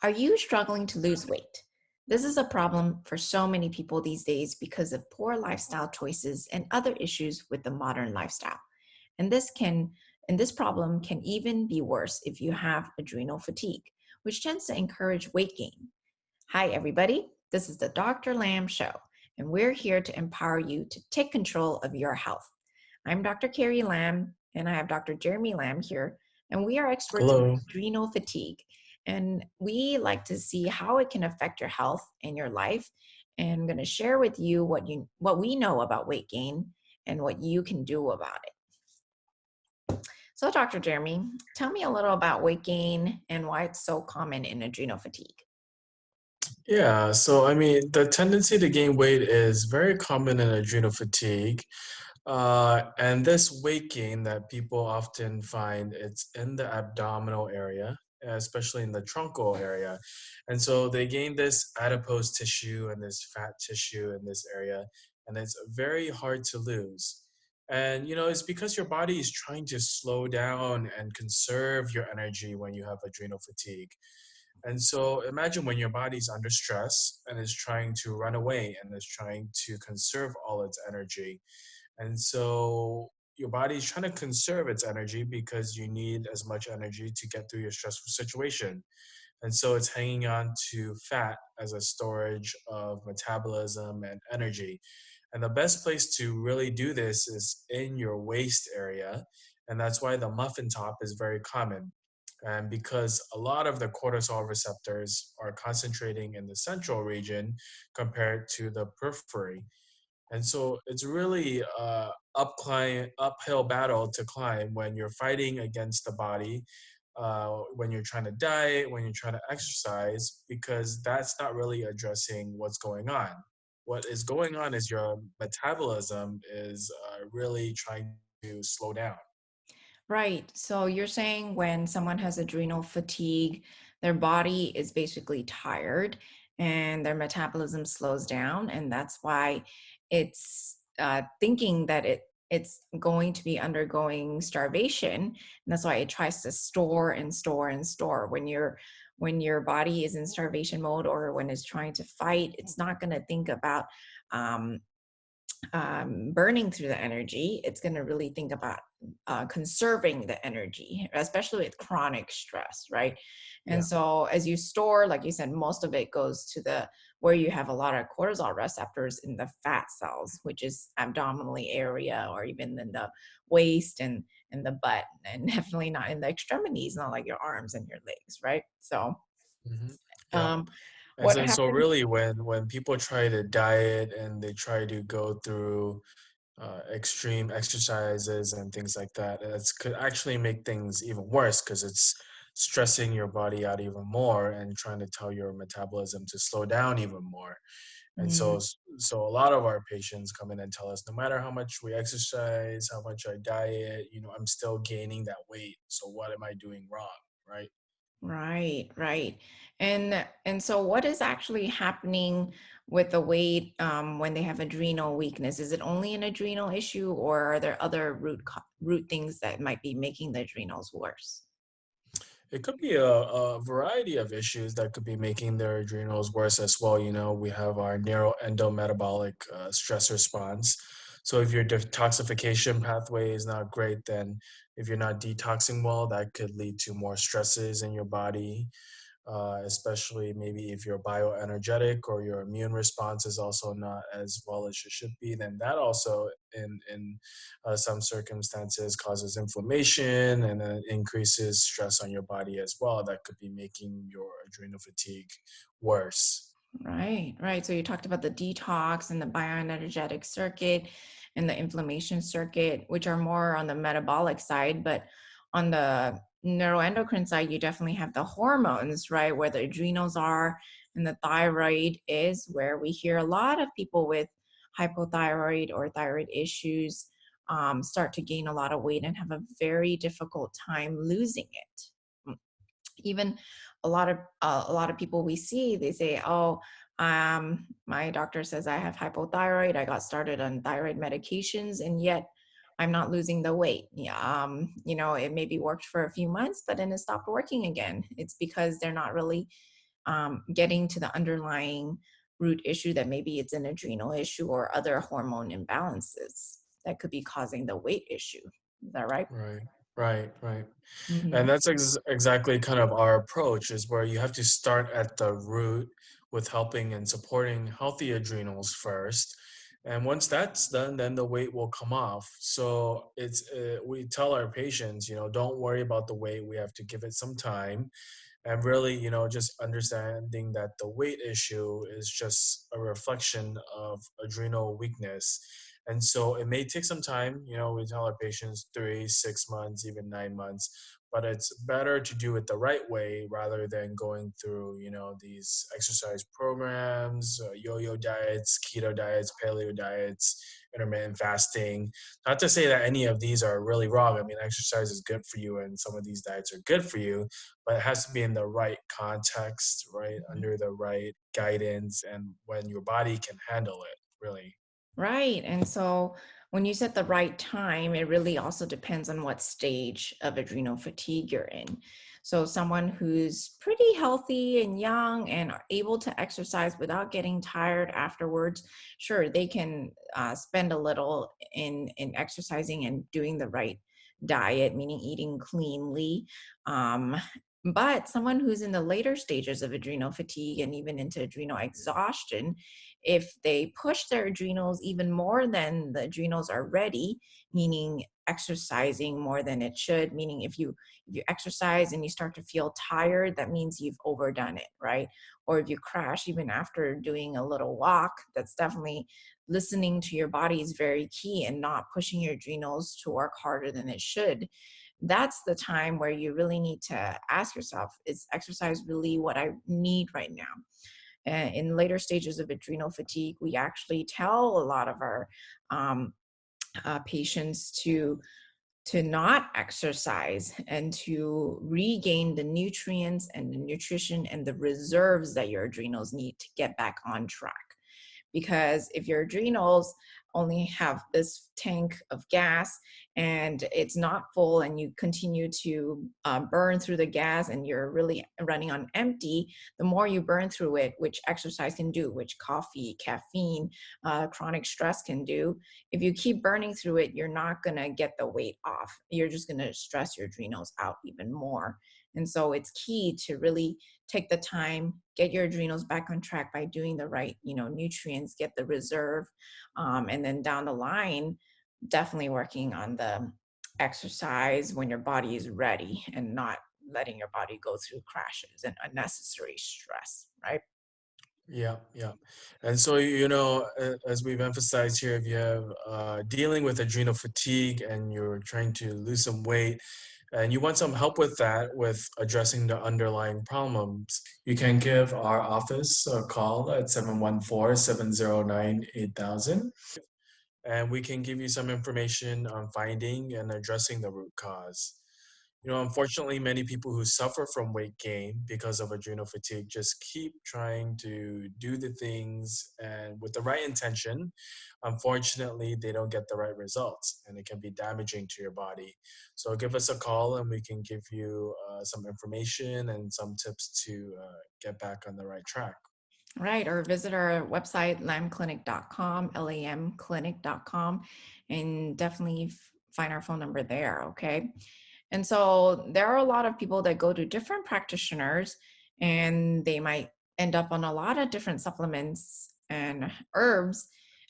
Are you struggling to lose weight? This is a problem for so many people these days because of poor lifestyle choices and other issues with the modern lifestyle. And this problem can even be worse if you have adrenal fatigue, which tends to encourage weight gain. Hi everybody. This is the Dr. Lamb show, and we're here to empower you to take control of your health. I'm Dr. Carrie Lamb, and I have Dr. Jeremy Lamb here, and we are experts in Hello. adrenal fatigue. And we like to see how it can affect your health and your life. And I'm going to share with you what we know about weight gain and what you can do about it. So, Dr. Jeremy, tell me a little about weight gain and why it's so common in adrenal fatigue. Yeah, so I mean, the tendency to gain weight is very common in adrenal fatigue. And this weight gain that people often find it's in the abdominal area, especially in the truncal area. And so they gain this adipose tissue and this fat tissue in this area, and it's very hard to lose. And it's because your body is trying to slow down and conserve your energy when you have adrenal fatigue. And so imagine when your body's under stress and is trying to run away and is trying to conserve all its energy. And so your body is trying to conserve its energy because you need as much energy to get through your stressful situation. And so it's hanging on to fat as a storage of metabolism and energy. And the best place to really do this is in your waist area. And that's why the muffin top is very common. And because a lot of the cortisol receptors are concentrating in the central region compared to the periphery. And so it's really uphill battle to climb when you're fighting against the body, when you're trying to diet, when you're trying to exercise, because that's not really addressing what's going on. What is going on is your metabolism is really trying to slow down. Right. So you're saying when someone has adrenal fatigue, their body is basically tired and their metabolism slows down. And that's why it's thinking that it's going to be undergoing starvation. And that's why it tries to store and store and store. When your body is in starvation mode or when it's trying to fight, it's not going to think about um, burning through the energy. It's going to really think about conserving the energy, especially with chronic stress, right? And Yeah. so, as you store, like you said, most of it goes to the where you have a lot of cortisol receptors in the fat cells, which is abdominal area, or even in the waist and in the butt, and definitely not in the extremities, not like your arms and your legs, right? So, Hmm. Yeah. um, And what so happens? really when people try to diet and they try to go through extreme exercises and things like that, it could actually make things even worse because it's stressing your body out even more and trying to tell your metabolism to slow down even more. And so, Mm, so a lot of our patients come in and tell us, no matter how much we exercise, how much I diet, I'm still gaining that weight. So what am I doing wrong, right? right, right. And so what is actually happening with the weight when they have adrenal weakness? Is it only an adrenal issue or are there other root things that might be making the adrenals worse? It could be a variety of issues that could be making their adrenals worse as well. We have our neuroendometabolic stress response. So if your detoxification pathway is not great, then if you're not detoxing well, that could lead to more stresses in your body, especially maybe if you're bioenergetic or your immune response is also not as well as it should be, then that also in some circumstances causes inflammation and then increases stress on your body as well. That could be making your adrenal fatigue worse. Right, right. So you talked about the detox and the bioenergetic circuit and the inflammation circuit, which are more on the metabolic side, but on the neuroendocrine side, you definitely have the hormones, right? Where the adrenals are and the thyroid is, where we hear a lot of people with hypothyroid or thyroid issues start to gain a lot of weight and have a very difficult time losing it. Even a lot of people we see, they say, oh, my doctor says I have hypothyroid, I got started on thyroid medications, and yet I'm not losing the weight. Yeah, it maybe worked for a few months but then it stopped working again. It's because they're not really getting to the underlying root issue that maybe it's an adrenal issue or other hormone imbalances that could be causing the weight issue. Is that right? Right, right, right. And Hmm. that's exactly kind of our approach is where you have to start at the root with helping and supporting healthy adrenals first. And once that's done, then the weight will come off. So we tell our patients, don't worry about the weight. We have to give it some time and really, just understanding that the weight issue is just a reflection of adrenal weakness. And so it may take some time. We tell our patients 3, 6 months, even 9 months, but it's better to do it the right way rather than going through, these exercise programs, yo-yo diets, keto diets, paleo diets, intermittent fasting. Not to say that any of these are really wrong. I mean, exercise is good for you and some of these diets are good for you, but it has to be in the right context, right? Under the right guidance and when your body can handle it, really. Right. And so when you set the right time, it really also depends on what stage of adrenal fatigue you're in. So, someone who's pretty healthy and young and are able to exercise without getting tired afterwards, sure, they can spend a little in exercising and doing the right diet, meaning eating cleanly. Um, but someone who's in the later stages of adrenal fatigue and even into adrenal exhaustion, if they push their adrenals even more than the adrenals are ready, meaning exercising more than it should, meaning if you exercise and you start to feel tired, that means you've overdone it, right? Or if you crash even after doing a little walk, that's definitely listening to your body is very key and not pushing your adrenals to work harder than it should. That's the time where you really need to ask yourself, is exercise really what I need right now? In later stages of adrenal fatigue, we actually tell a lot of our um, patients to not exercise and to regain the nutrients and the nutrition and the reserves that your adrenals need to get back on track. Because if your adrenals only have this tank of gas and it's not full and you continue to burn through the gas and you're really running on empty, the more you burn through it, which exercise can do, which coffee, caffeine, chronic stress can do, if you keep burning through it, you're not going to get the weight off. You're just going to stress your adrenals out even more. And so it's key to really take the time, get your adrenals back on track by doing the right, nutrients, get the reserve, and then down the line, definitely working on the exercise when your body is ready and not letting your body go through crashes and unnecessary stress, right? Yeah, yeah. And so, as we've emphasized here, if you have dealing with adrenal fatigue and you're trying to lose some weight and you want some help with that, with addressing the underlying problems, you can give our office a call at 714-709-8000, and we can give you some information on finding and addressing the root cause. Unfortunately, many people who suffer from weight gain because of adrenal fatigue just keep trying to do the things and with the right intention. Unfortunately, they don't get the right results and it can be damaging to your body. So give us a call and we can give you some information and some tips to get back on the right track. Right. Or visit our website, lamclinic.com, lamclinic.com, and definitely find our phone number there. Okay. And so there are a lot of people that go to different practitioners and they might end up on a lot of different supplements and herbs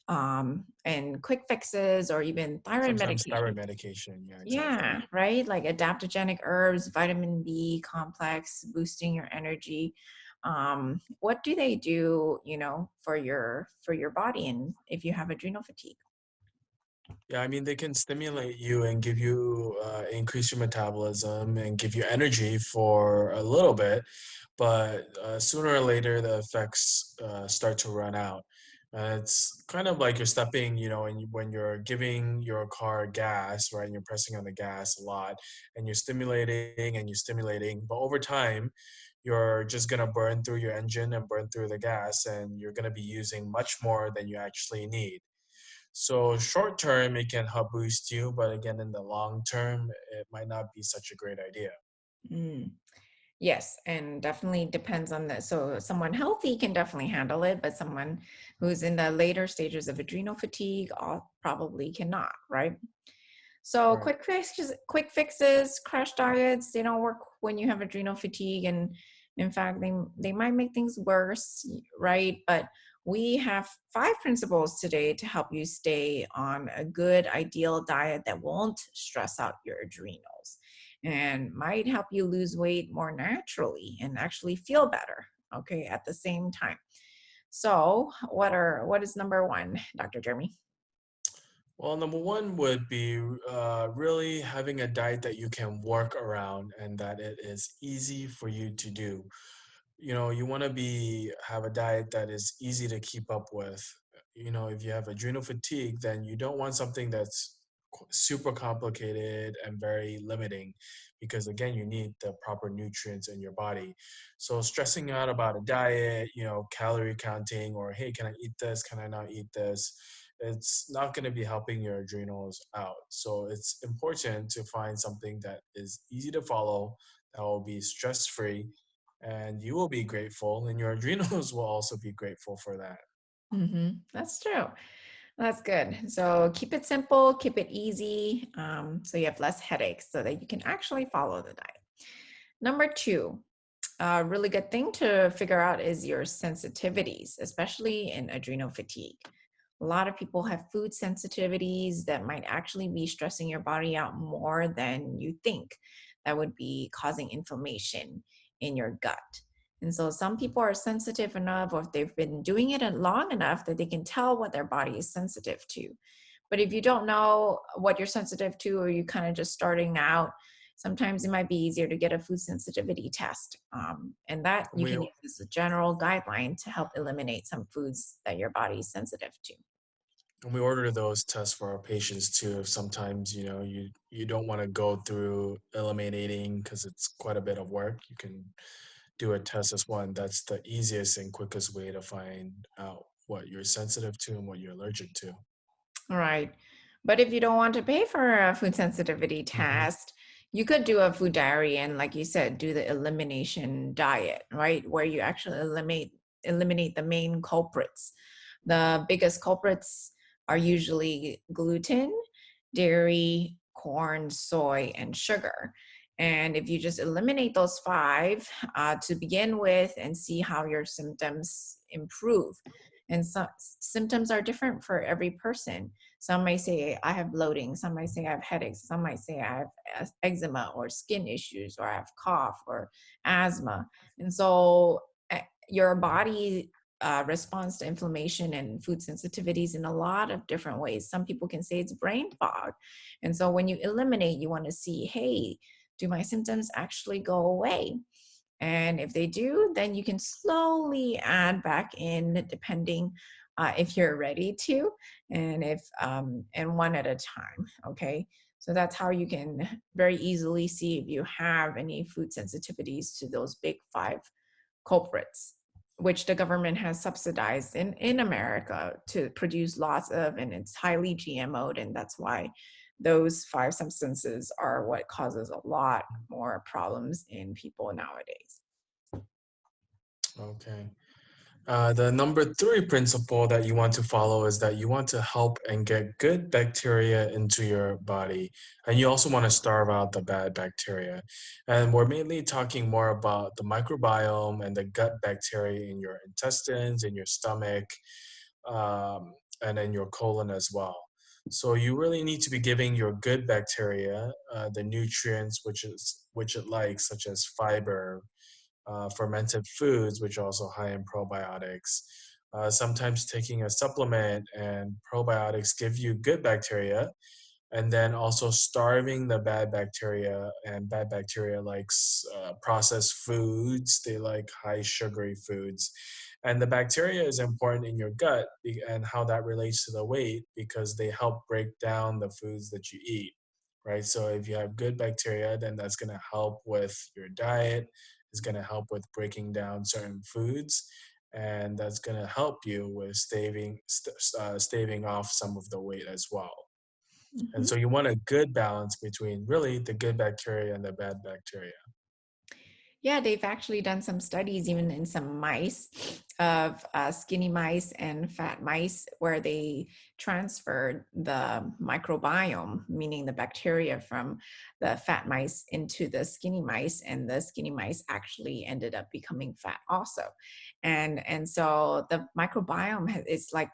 and quick fixes or even thyroid Sometimes medication. thyroid medication. Yeah, exactly. Yeah, right. Like adaptogenic herbs, vitamin B complex, boosting your energy. What do they do, for your body and if you have adrenal fatigue? Yeah, I mean, they can stimulate you and give you increase your metabolism and give you energy for a little bit, but sooner or later the effects start to run out. It's kind of like you're stepping, and when you're giving your car gas, right, and you're pressing on the gas a lot, and you're stimulating, but over time, you're just gonna burn through your engine and burn through the gas, and you're gonna be using much more than you actually need. So short term, it can help boost you, but again, in the long term, it might not be such a great idea. Mm. Yes, and definitely depends on the so someone healthy can definitely handle it, but someone who's in the later stages of adrenal fatigue probably cannot, right? So Right. quick fixes, crash diets, they don't work when you have adrenal fatigue, and in fact, they might make things worse, right? But we have 5 principles today to help you stay on a good, ideal diet that won't stress out your adrenals and might help you lose weight more naturally and actually feel better. Okay, at the same time. So, what is number one, Dr. Jeremy? Well, number one would be really having a diet that you can work around and that it is easy for you to do. You want to be have a diet that is easy to keep up with. If you have adrenal fatigue, then you don't want something that's super complicated and very limiting, because again, you need the proper nutrients in your body. So stressing out about a diet, calorie counting, or hey, can I eat this, can I not eat this, it's not going to be helping your adrenals out. So it's important to find something that is easy to follow, that will be stress free, and you will be grateful, and your adrenals will also be grateful for that. That's true. That's good. So keep it simple, keep it easy, so you have less headaches, so that you can actually follow the diet. Number two, a really good thing to figure out is your sensitivities, especially in adrenal fatigue. A lot of people have food sensitivities that might actually be stressing your body out more than you think. That would be causing inflammation in your gut. And so some people are sensitive enough, or if they've been doing it long enough that they can tell what their body is sensitive to. But if you don't know what you're sensitive to, or you kind of just starting out, sometimes it might be easier to get a food sensitivity test. And that you We can use as a general guideline to help eliminate some foods that your body is sensitive to. we order those tests for our patients too. If sometimes you don't want to go through eliminating because it's quite a bit of work, you can do a test as one. That's the easiest and quickest way to find out what you're sensitive to and what you're allergic to. Right. But if you don't want to pay for a food sensitivity Hmm. test, you could do a food diary and, like you said, do the elimination diet, right? Where you actually eliminate the main culprits. The biggest culprits are usually gluten, dairy, corn, soy, and sugar. And if you just eliminate those five to begin with and see how your symptoms improve. And some symptoms are different for every person. Some may say I have bloating, some might say I have headaches, some might say I have eczema or skin issues, or I have cough or asthma. And so your body responds to inflammation and food sensitivities in a lot of different ways. Some people can say it's brain fog. And so when you eliminate, you want to see, hey, do my symptoms actually go away? And if they do, then you can slowly add back in, depending if you're ready to, and one at a time. Okay, so that's how you can very easily see if you have any food sensitivities to those big five culprits, which the government has subsidized in America to produce lots of, and it's highly GMO'd, and that's why those five substances are what causes a lot more problems in people nowadays. Okay. The number three principle that you want to follow is that you want to help and get good bacteria into your body. And you also want to starve out the bad bacteria. And we're mainly talking more about the microbiome and the gut bacteria in your intestines, in your stomach, and in your colon as well. So you really need to be giving your good bacteria the nutrients which it likes, such as fiber, fermented foods, which are also high in probiotics. Sometimes taking a supplement and probiotics give you good bacteria, and then also starving the bad bacteria. And bad bacteria likes processed foods. They like high sugary foods. And the bacteria is important in your gut and how that relates to the weight, because they help break down the foods that you eat, right? So if you have good bacteria, then that's going to help with your diet, is going to help with breaking down certain foods, and that's going to help you with staving off some of the weight as well. And Mhm. so you want a good balance between really the good bacteria and the bad bacteria. Yeah, they've actually done some studies, even in some mice, of skinny mice and fat mice, where they transferred the microbiome, meaning the bacteria from the fat mice into the skinny mice, and the skinny mice actually ended up becoming fat also. And so the microbiome is like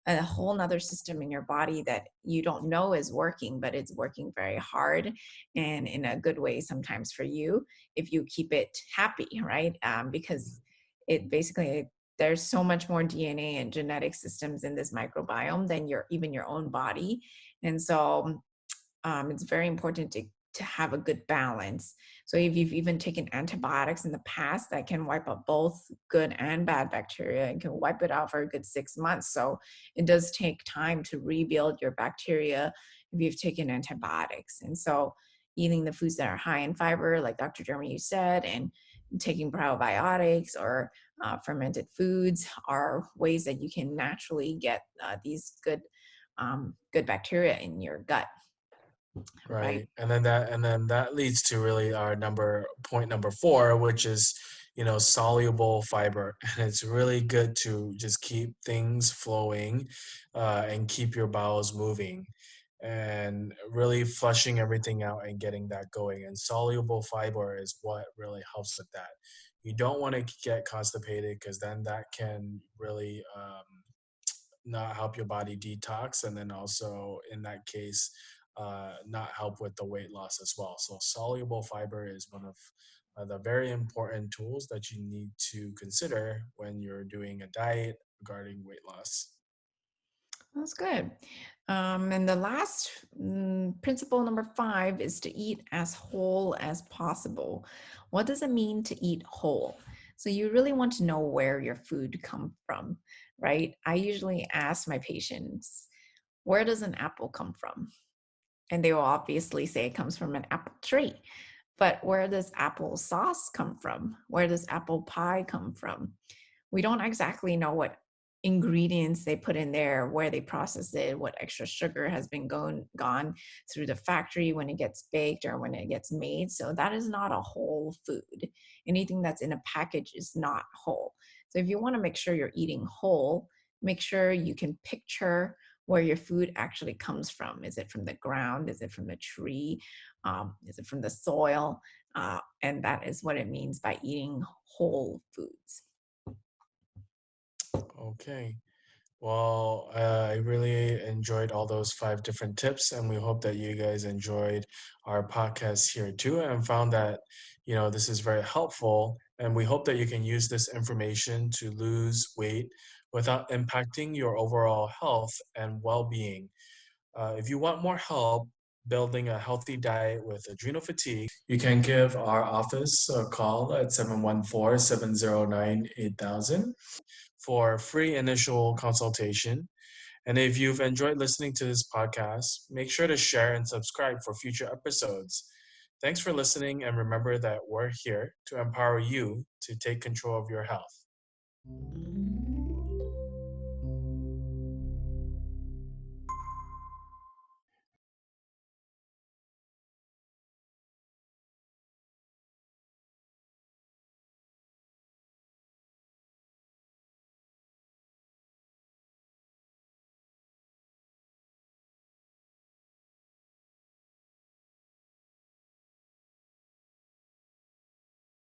a whole nother system in your body that you don't know is working, but it's working very hard and in a good way sometimes for you if you keep it happy, right? Because it basically there's so much more DNA and genetic systems in this microbiome than your even your own body, and so it's very important to have a good balance. So if you've even taken antibiotics in the past, that can wipe out both good and bad bacteria and can wipe it out for a good 6 months. So it does take time to rebuild your bacteria if you've taken antibiotics. And so eating the foods that are high in fiber, like Dr. Jeremy you said, and taking probiotics or fermented foods are ways that you can naturally get these good bacteria in your gut, right? Right. And then that leads to really our point number 4, which is, soluble fiber. And it's really good to just keep things flowing and keep your bowels moving and really flushing everything out and getting that going. And soluble fiber is what really helps with that. You don't want to get constipated because then that can really not help your body detox, and then also in that case not help with the weight loss as well. So soluble fiber is one of the very important tools that you need to consider when you're doing a diet regarding weight loss. That's good. And the last principle, number 5, is to eat as whole as possible. What does it mean to eat whole? So you really want to know where your food comes from, right? I usually ask my patients, where does an apple come from? And they will obviously say it comes from an apple tree. But where does apple sauce come from? Where does apple pie come from? We don't exactly know what ingredients they put in there, where they process it, what extra sugar has been gone through the factory when it gets baked or when it gets made. So that is not a whole food. Anything that's in a package is not whole. So if you want to make sure you're eating whole, make sure you can picture where your food actually comes from. Is it from the ground? Is it from the tree? Is it from the soil? And that is what it means by eating whole foods. Okay. Well, I really enjoyed all those 5 different tips, and we hope that you guys enjoyed our podcast here too and found that, this is very helpful. And we hope that you can use this information to lose weight without impacting your overall health and well-being. If you want more help building a healthy diet with adrenal fatigue, you can give our office a call at 714-709-8000 for free initial consultation. And if you've enjoyed listening to this podcast, make sure to share and subscribe for future episodes. Thanks for listening, and remember that we're here to empower you to take control of your health.